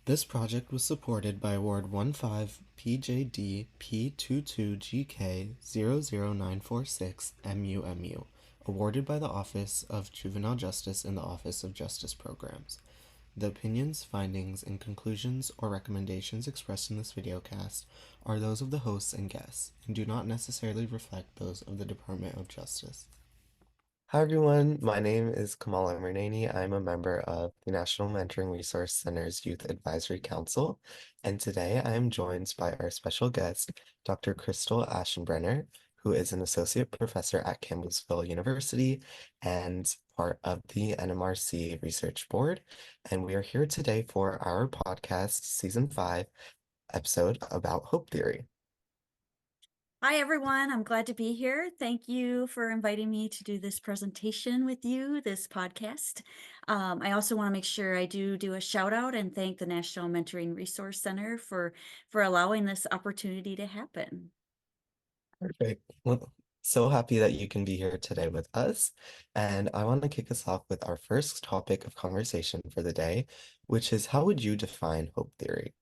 This project was supported by Award 15PJD P22GK00946 MUMU, awarded by the Office of Juvenile Justice and the Office of Justice Programs. The opinions, findings, and conclusions or recommendations expressed in this videocast are those of the hosts and guests, and do not necessarily reflect those of the Department of Justice. Hi everyone, my name is Kamal Emranani. I'm a member of the National Mentoring Resource Center's Youth Advisory Council, and today I am joined by our special guest, Dr. Crystal Aschenbrener, who is an associate professor at Campbellsville University and part of the NMRC Research Board. And we are here today for our podcast, Season 5 episode about hope theory. Hi, everyone. I'm glad to be here. Thank you for inviting me to do this presentation with you, this podcast. I also want to make sure I do a shout out and thank the National Mentoring Resource Center for allowing this opportunity to happen. Perfect. Well, so happy that you can be here today with us. And I want to kick us off with our first topic of conversation for the day, which is how would you define hope theory?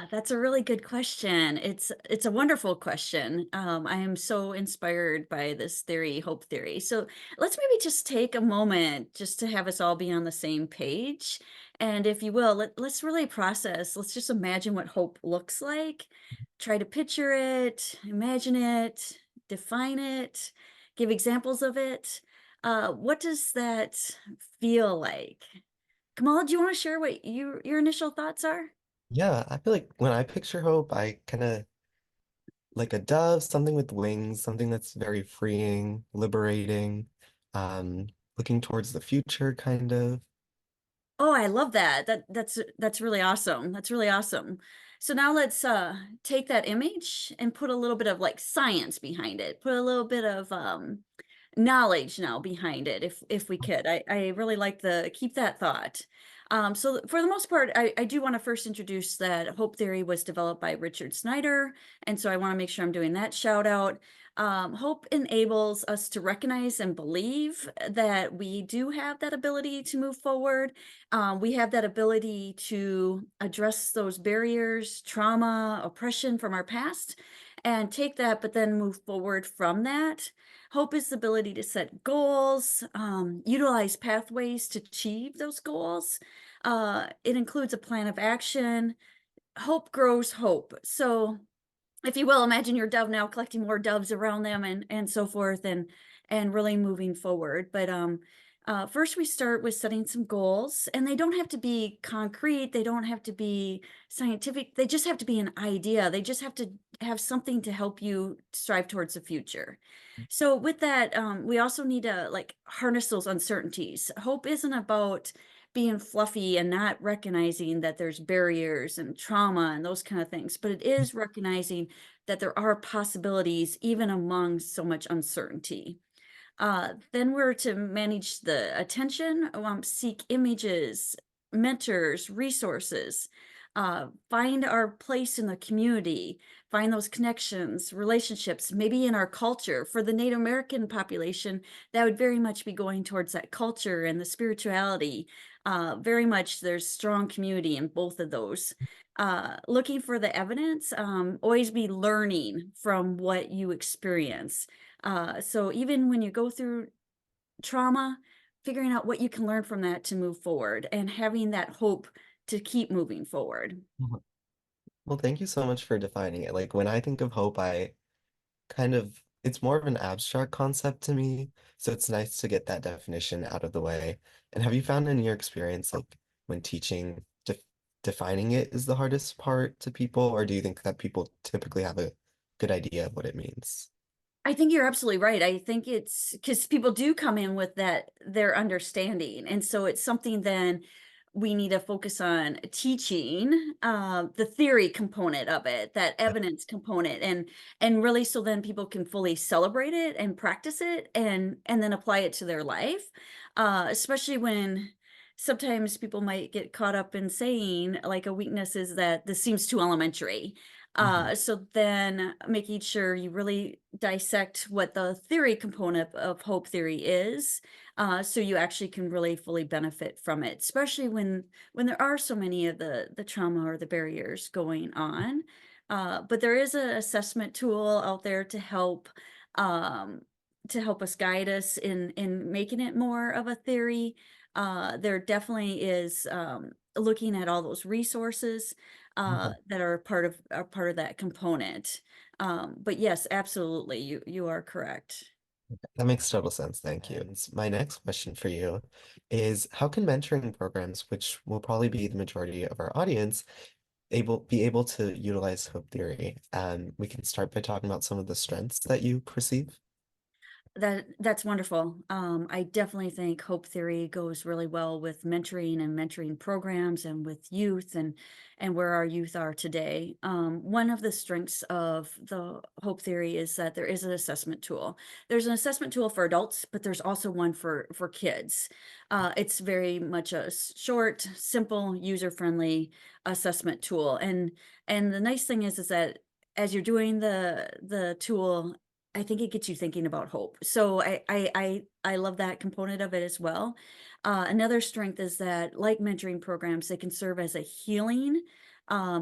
That's a really good question. It's a wonderful question. I am so inspired by this theory, hope theory. So let's maybe just take a moment just to have us all be on the same page. And if you will, let's really process. Let's just imagine what hope looks like. Try to picture it, imagine it, define it, give examples of it. What does that feel like? Kamal, do you want to share what your initial thoughts are? Yeah, I feel like when I picture hope, I kind of like a dove, something with wings, something that's very freeing, liberating, um, looking towards the future, kind of. Oh, I love that. That's really awesome. That's really awesome. So now let's take that image and put a little bit of like science behind it. Put a little bit of knowledge now behind it if we could. I really like the keep that thought. So for the most part, I do want to first introduce that hope theory was developed by Richard Snyder. And so I want to make sure I'm doing that shout out. Hope enables us to recognize and believe that we do have that ability to move forward. We have that ability to address those barriers, trauma, oppression from our past, and take that, but then move forward from that. Hope is the ability to set goals, utilize pathways to achieve those goals. It includes a plan of action. Hope grows hope. So if you will, imagine your dove now collecting more doves around them and so forth and really moving forward. But first we start with setting some goals, and they don't have to be concrete. They don't have to be scientific. They just have to be an idea. They just have to have something to help you strive towards the future. So with that, we also need to like harness those uncertainties. Hope isn't about being fluffy and not recognizing that there's barriers and trauma and those kind of things, but it is recognizing that there are possibilities even among so much uncertainty. Then we're to manage the attention, seek images, mentors, resources, find our place in the community, find those connections, relationships, maybe in our culture. For the Native American population, that would very much be going towards that culture and the spirituality. Very much there's strong community in both of those. Looking for the evidence, always be learning from what you experience. So even when you go through trauma, figuring out what you can learn from that to move forward and having that hope to keep moving forward. Mhm. Well, thank you so much for defining it. Like when I think of hope, I kind of it's more of an abstract concept to me, so it's nice to get that definition out of the way. And have you found in your experience, like when teaching, defining it is the hardest part to people, or do you think that people typically have a good idea of what it means? I think you're absolutely right. I think it's because people do come in with that their understanding. And so it's something then we need to focus on teaching the theory component of it, that evidence component, and really so then people can fully celebrate it and practice it and then apply it to their life. Especially when sometimes people might get caught up in saying like a weakness is that this seems too elementary. Mhm. So then making sure you really dissect what the theory component of hope theory is, so you actually can really fully benefit from it, especially when there are so many of the trauma or the barriers going on. But there is an assessment tool out there um, to help us guide us in making it more of a theory. There definitely is looking at all those resources Mhm. that are part of that component. But yes, absolutely, you are correct. That makes total sense. Thank you. My next question for you is how can mentoring programs, which will probably be the majority of our audience, be able to utilize hope theory? We can start by talking about some of the strengths that you perceive. That's wonderful. I definitely think hope theory goes really well with mentoring and mentoring programs and with youth and where our youth are today. One of the strengths of the hope theory is that there is an assessment tool. There's an assessment tool for adults, but there's also one for kids. It's very much a short, simple, user-friendly assessment tool. And the nice thing is that as you're doing the tool, I think it gets you thinking about hope. So I love that component of it as well. Another strength is that, like mentoring programs, they can serve as a healing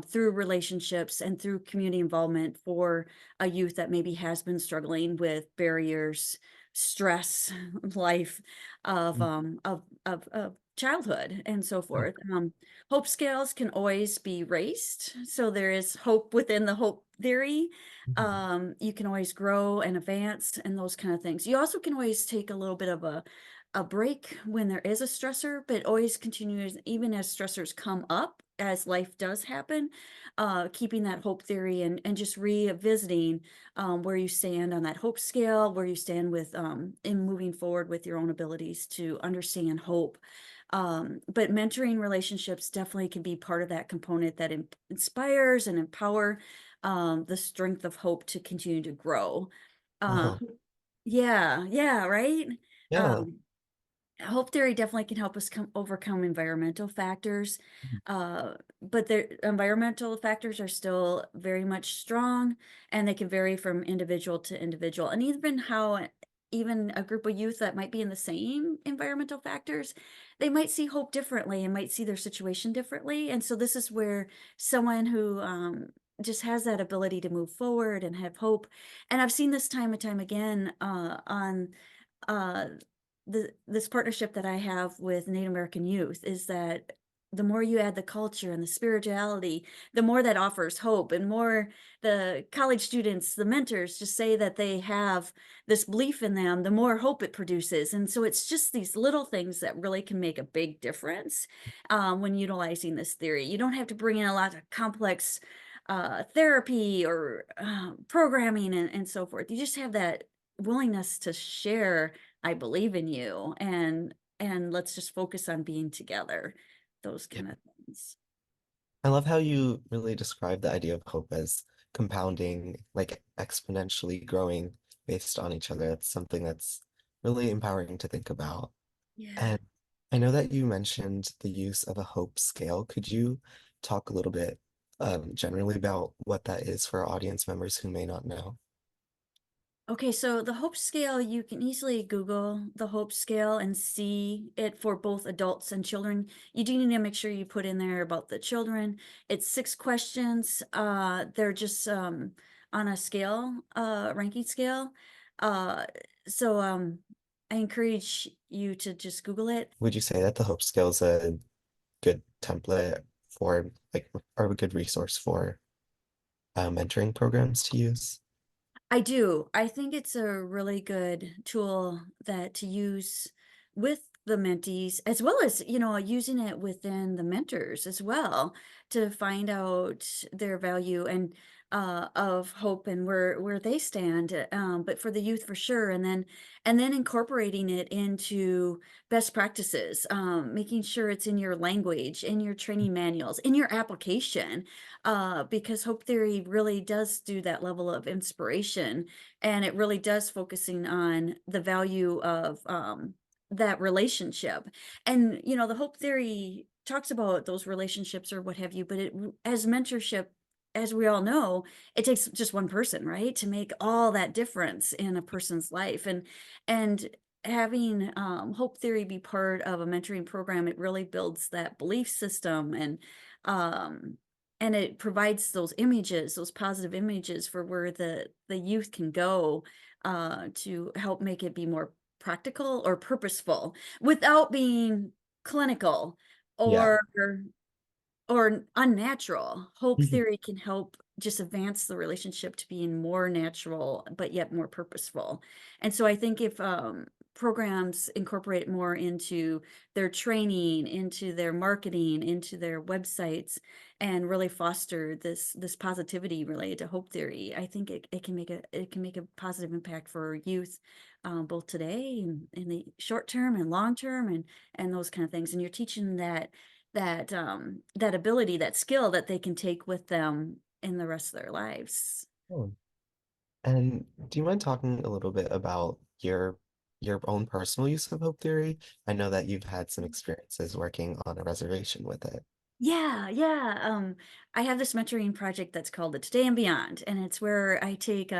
through relationships and through community involvement for a youth that maybe has been struggling with barriers, stress, life of childhood and so Oh, forth. Hope scales can always be raised, so there is hope within the hope theory. mhm. You can always grow and advance and those kind of things. You also can always take a little bit of a break when there is a stressor, but always continue even as stressors come up, as life does happen, keeping that hope theory and just revisiting where you stand on that hope scale, where you stand with in moving forward with your own abilities to understand hope. But mentoring relationships definitely can be part of that component that inspires and empower the strength of hope to continue to grow. Uh, Uh-huh. yeah, yeah, right. Yeah. Um, Hope theory definitely can help us overcome environmental factors, but the environmental factors are still very much strong, and they can vary from individual to individual. And even how even a group of youth that might be in the same environmental factors, they might see hope differently and might see their situation differently. And so this is where someone who just has that ability to move forward and have hope. And I've seen this time and time again on uh, this partnership that I have with Native American youth is that the more you add the culture and the spirituality, the more that offers hope, and more the college students, the mentors just say that they have this belief in them, the more hope it produces. And so it's just these little things that really can make a big difference when utilizing this theory. You don't have to bring in a lot of complex therapy or programming and so forth. You just have that willingness to share, I believe in you, and let's just focus on being together, those Yeah. kind of things. I love how you really describe the idea of hope as compounding, like exponentially growing based on each other. That's something that's really empowering to think about. Yeah. And I know that you mentioned the use of a hope scale. Could you talk a little bit generally about what that is for our audience members who may not know? Okay, so the hope scale, you can easily Google the hope scale and see it for both adults and children. You do need to make sure you put in there about the children. It's 6 questions. They're just on a scale, ranking scale. Uh, so I encourage you to just Google it. Would you say that the hope scale is a good template for like or a good resource for mentoring programs to use? I do. I think it's a really good tool that to use with the mentees, as well as, using it within the mentors as well to find out their value and of hope and where they stand. But for the youth for sure, and then incorporating it into best practices, making sure it's in your language, in your training manuals, in your application, because hope theory really does do that level of inspiration, and it really does focusing on the value of that relationship. And the hope theory talks about those relationships or what have you, but as mentorship, as we all know, it takes just one person, right, to make all that difference in a person's life. And having hope theory be part of a mentoring program, it really builds that belief system, um and it provides those images, those positive images for where the youth can go to help make it be more practical or purposeful without being clinical Yeah. or unnatural. Hope Mhm. theory can help just advance the relationship to being more natural, but yet more purposeful. And so I think if programs incorporate more into their training, into their marketing, into their websites, and really foster this positivity related to hope theory, I think it can make a positive impact for youth, both today and in the short term and long term, and those kind of things. And you're teaching that ability, that skill that they can take with them in the rest of their lives. Oh. And do you mind talking a little bit about your own personal use of hope theory? I know that you've had some experiences working on a reservation with it. Yeah, yeah. I have this mentoring project that's called the Today and Beyond, and it's where I take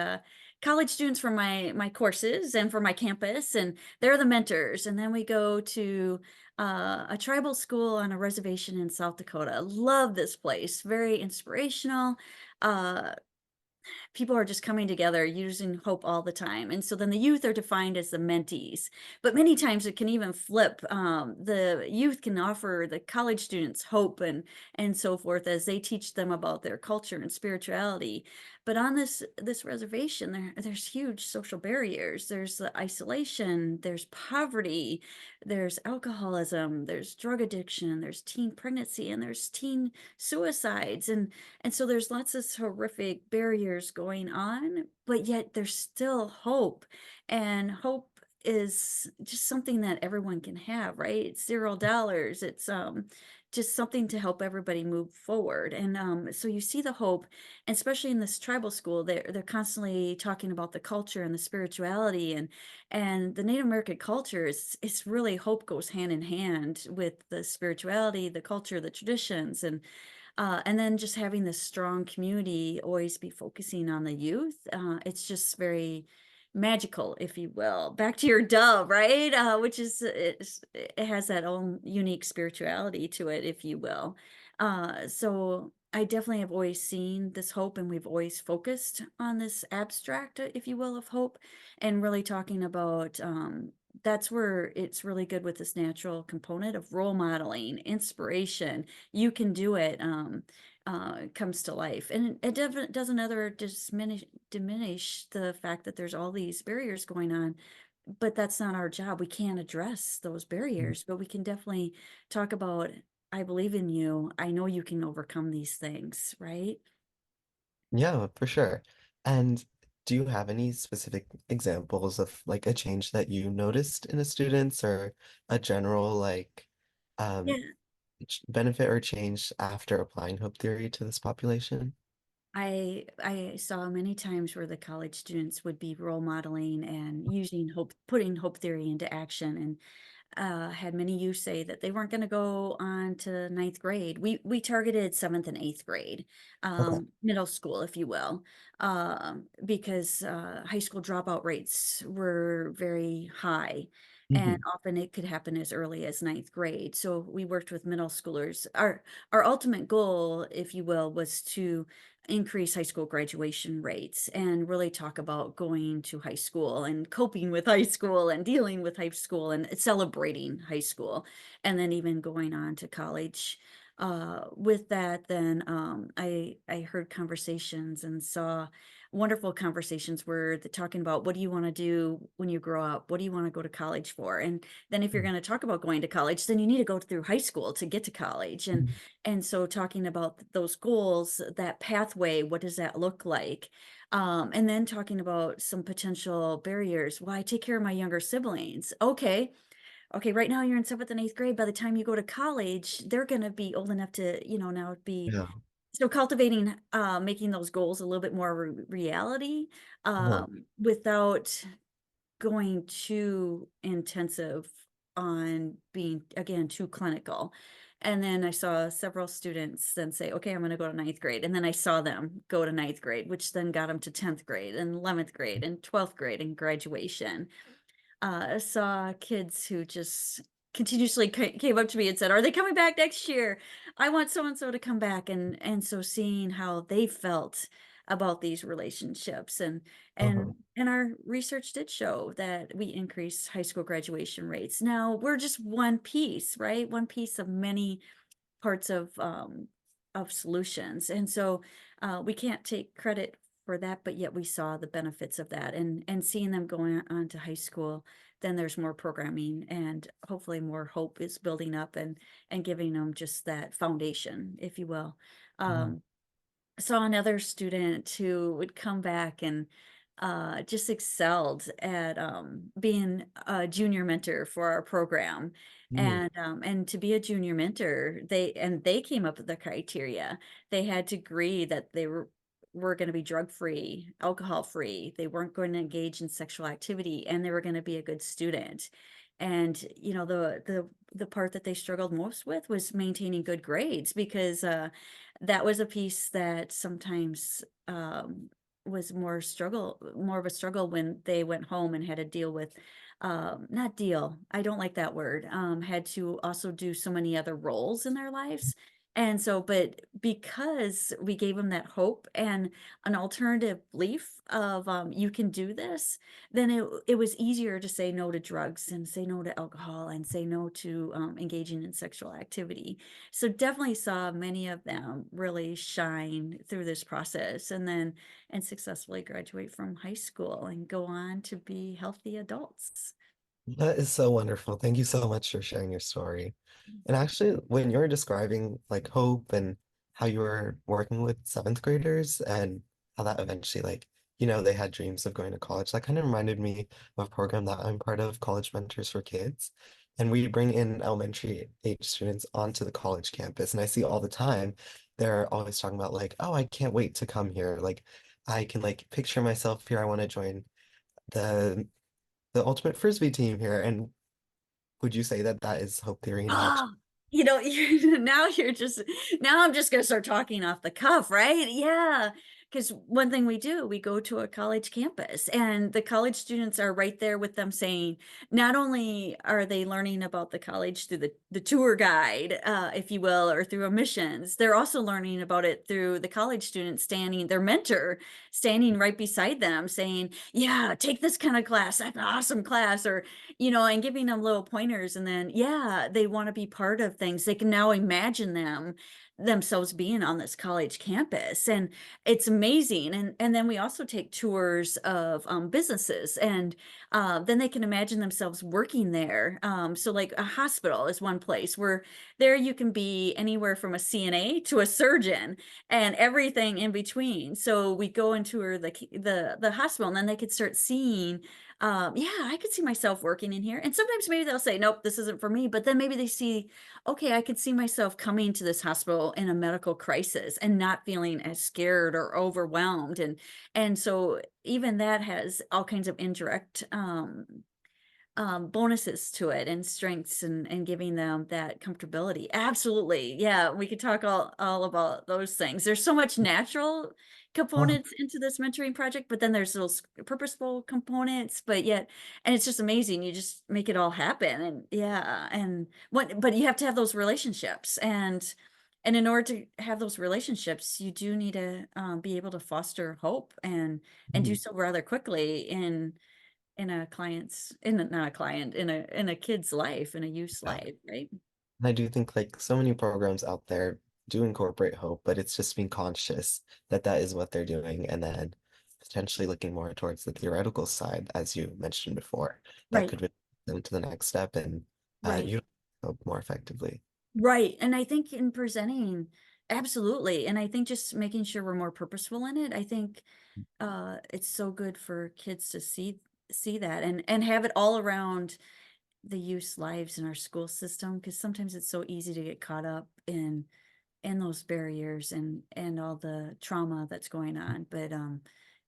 college students from my courses and for my campus, and they're the mentors. And then we go to a tribal school on a reservation in South Dakota. Love this place, very inspirational. Uh, People are just coming together using hope all the time. And so then the youth are defined as the mentees. But many times it can even flip. The youth can offer the college students hope and so forth as they teach them about their culture and spirituality. But on this reservation, there's huge social barriers. There's the isolation, there's poverty, there's alcoholism, there's drug addiction, there's teen pregnancy, and there's teen suicides. And so there's lots of horrific barriers going on, but yet there's still hope. And hope is just something that everyone can have, right? It's $0. It's just something to help everybody move forward. And so you see the hope, and especially in this tribal school, they're constantly talking about the culture and the spirituality, and the Native American culture is it's really hope goes hand in hand with the spirituality, the culture, the traditions, and then just having this strong community always be focusing on the youth. It's just very magical, if you will. Back to your dove, right? Which is it has that own unique spirituality to it, if you will. So I definitely have always seen this hope, and we've always focused on this abstract, if you will, of hope, and really talking about. That's where it's really good with this natural component of role modeling, inspiration, you can do it, comes to life. And it doesn't ever diminish the fact that there's all these barriers going on, but that's not our job. We can't address those barriers, but we can definitely talk about, I believe in you. I know you can overcome these things, right? Yeah, for sure. And do you have any specific examples of like a change that you noticed in a student's or a general like um Yeah. benefit or change after applying hope theory to this population? I saw many times where the college students would be role modeling and using hope, putting hope theory into action, and had many youth say that they weren't going to go on to ninth grade. We targeted seventh and eighth grade, Okay. middle school, if you will, because high school dropout rates were very high. And Hmm. often it could happen as early as ninth grade. So we worked with middle schoolers. Our ultimate goal, if you will, was to increase high school graduation rates and really talk about going to high school and coping with high school and dealing with high school and celebrating high school, and then even going on to college. With that, then I heard conversations and saw wonderful conversations where they're talking about, what do you want to do when you grow up? What do you want to go to college for? And then if you're going to talk about going to college, then you need to go through high school to get to college. And so talking about those goals, that pathway, what does that look like? And then talking about some potential barriers. Well, I take care of my younger siblings. Okay. Okay. Right now you're in seventh and eighth grade. By the time you go to college, they're going to be old enough to, now be. Yeah. So cultivating, making those goals a little bit more reality, Uh-huh. without going too intensive on being, again, too clinical. And then I saw several students then say, okay, I'm going to go to ninth grade. And then I saw them go to ninth grade, which then got them to 10th grade and 11th grade and 12th grade and graduation. saw kids who just continuously came up to me and said, "Are they coming back next year? I want so and so to come back." And so seeing how they felt about these relationships, Uh-huh. and our research did show that we increased high school graduation rates. Now we're just one piece, right? One piece of many parts of solutions. And so we can't take credit for that, but yet we saw the benefits of that, and seeing them going on to high school, then there's more programming, and hopefully more hope is building up, and giving them just that foundation, if you will. Mhm. um, Saw another student who would come back and just excelled at being a junior mentor for our program. Mm. And to be a junior mentor, they came up with the criteria. They had to agree that they were going to be drug free, alcohol free. They weren't going to engage in sexual activity, and they were going to be a good student. And the part that they struggled most with was maintaining good grades, because that was a piece that sometimes was more of a struggle when they went home and had to deal with, not deal, I don't like that word, had to also do so many other roles in their lives. And so, but because we gave them that hope and an alternative belief of, you can do this, then it was easier to say no to drugs, and say no to alcohol, and say no to engaging in sexual activity. So definitely saw many of them really shine through this process, and successfully graduate from high school and go on to be healthy adults. That is so wonderful. Thank you so much for sharing your story. And actually, when you were describing like hope and how you were working with seventh graders and how that eventually they had dreams of going to college, that kind of reminded me of a program that I'm part of, College Mentors for Kids. And we bring in elementary age students onto the college campus. And I see all the time, they're always talking about like, oh, I can't wait to come here. Like I can like picture myself here. I want to join the ultimate frisbee team here. And would you say that that is Hope Theory in action? Ah, now you're just, now I'm just gonna start talking off the cuff, right? Yeah. Because one thing we do, we go to a college campus, and the college students are right there with them, saying, not only are they learning about the college through the tour guide, if you will, or through admissions, they're also learning about it through the college student standing, their mentor standing right beside them, saying, yeah, take this kind of class. That's an awesome class. Or, and giving them little pointers. And then, yeah, they want to be part of things. They can now imagine themselves being on this college campus, and it's amazing. And then we also take tours of businesses, and then they can imagine themselves working there. So like a hospital is one place where there you can be anywhere from a CNA to a surgeon, and everything in between. So we go and tour the hospital, and then they could start seeing, yeah, I could see myself working in here. And sometimes maybe they'll say, nope, this isn't for me. But then maybe they see, okay, I could see myself coming to this hospital in a medical crisis and not feeling as scared or overwhelmed. And so even that has all kinds of indirect bonuses to it, and strengths, and giving them that comfortability. Absolutely. Yeah, we could talk all about those things. There's so much natural Uh, components into this mentoring project, but then there's those purposeful components, but yet, and it's just amazing. You just make it all happen. And yeah, and what, but you have to have those relationships, and in order to have those relationships, you do need to be able to foster hope, and do mhm. so rather quickly in a client's, not a client, in a kid's life, in a youth's Yeah. life, right? And I do think like so many programs out there do incorporate hope, but it's just being conscious that that is what they're doing, and then potentially looking more towards the theoretical side, as you mentioned before, that Right, could move them to the next step and right, you hope more effectively. right. And I think in presenting, absolutely. And I think just making sure we're more purposeful in it. I think it's so good for kids to see that, and have it all around the youth's lives in our school system, because sometimes it's so easy to get caught up in those barriers, and all the trauma that's going on. But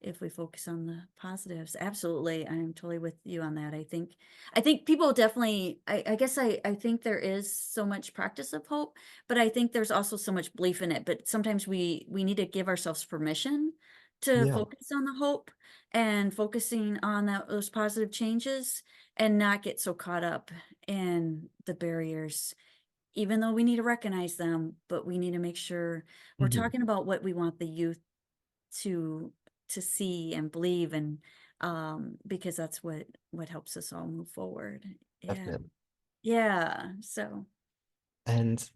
if we focus on the positives, absolutely, I'm totally with you on that. I think people definitely, I guess I think there is so much practice of hope, but I think there's also so much belief in it. But sometimes we need to give ourselves permission to Yeah. focus on the hope and focusing on those positive changes and not get so caught up in the barriers, even though we need to recognize them, but we need to make sure we're Hmm. talking about what we want the youth to see and believe, and because that's what helps us all move forward. Yeah. Definitely. Yeah. So And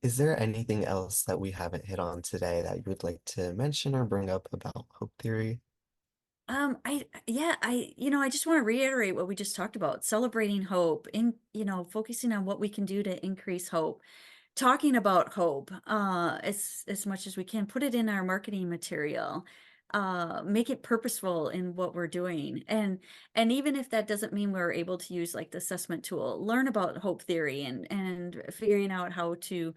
is there anything else that we haven't hit on today that you would like to mention or bring up about hope theory? yeah, I just want to reiterate what we just talked about, celebrating hope, in, focusing on what we can do to increase hope, talking about hope, as much as we can, put it in our marketing material, make it purposeful in what we're doing. And even if that doesn't mean we're able to use like the assessment tool, learn about hope theory and figuring out how to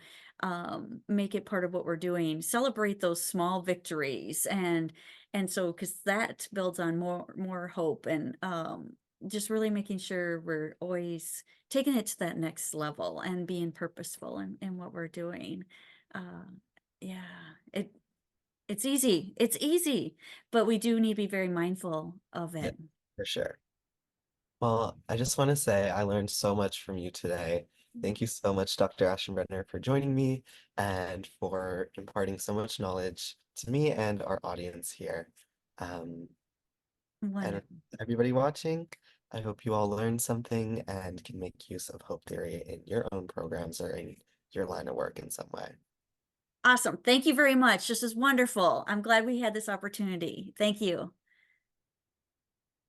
make it part of what we're doing, celebrate those small victories, and so, because that builds on more hope, and just really making sure we're always taking it to that next level and being purposeful in what we're doing. Uh, yeah, it's easy. It's easy, but we do need to be very mindful of Yeah, it. for sure. Well, I just want to say I learned so much from you today. Thank you so much, Dr. Aschenbrenner, for joining me and for imparting so much knowledge to me and our audience here. Um, and Wonderful. everybody watching, I hope you all learned something and can make use of hope theory in your own programs or in your line of work in some way. Awesome. Thank you very much. This is wonderful. I'm glad we had this opportunity. Thank you.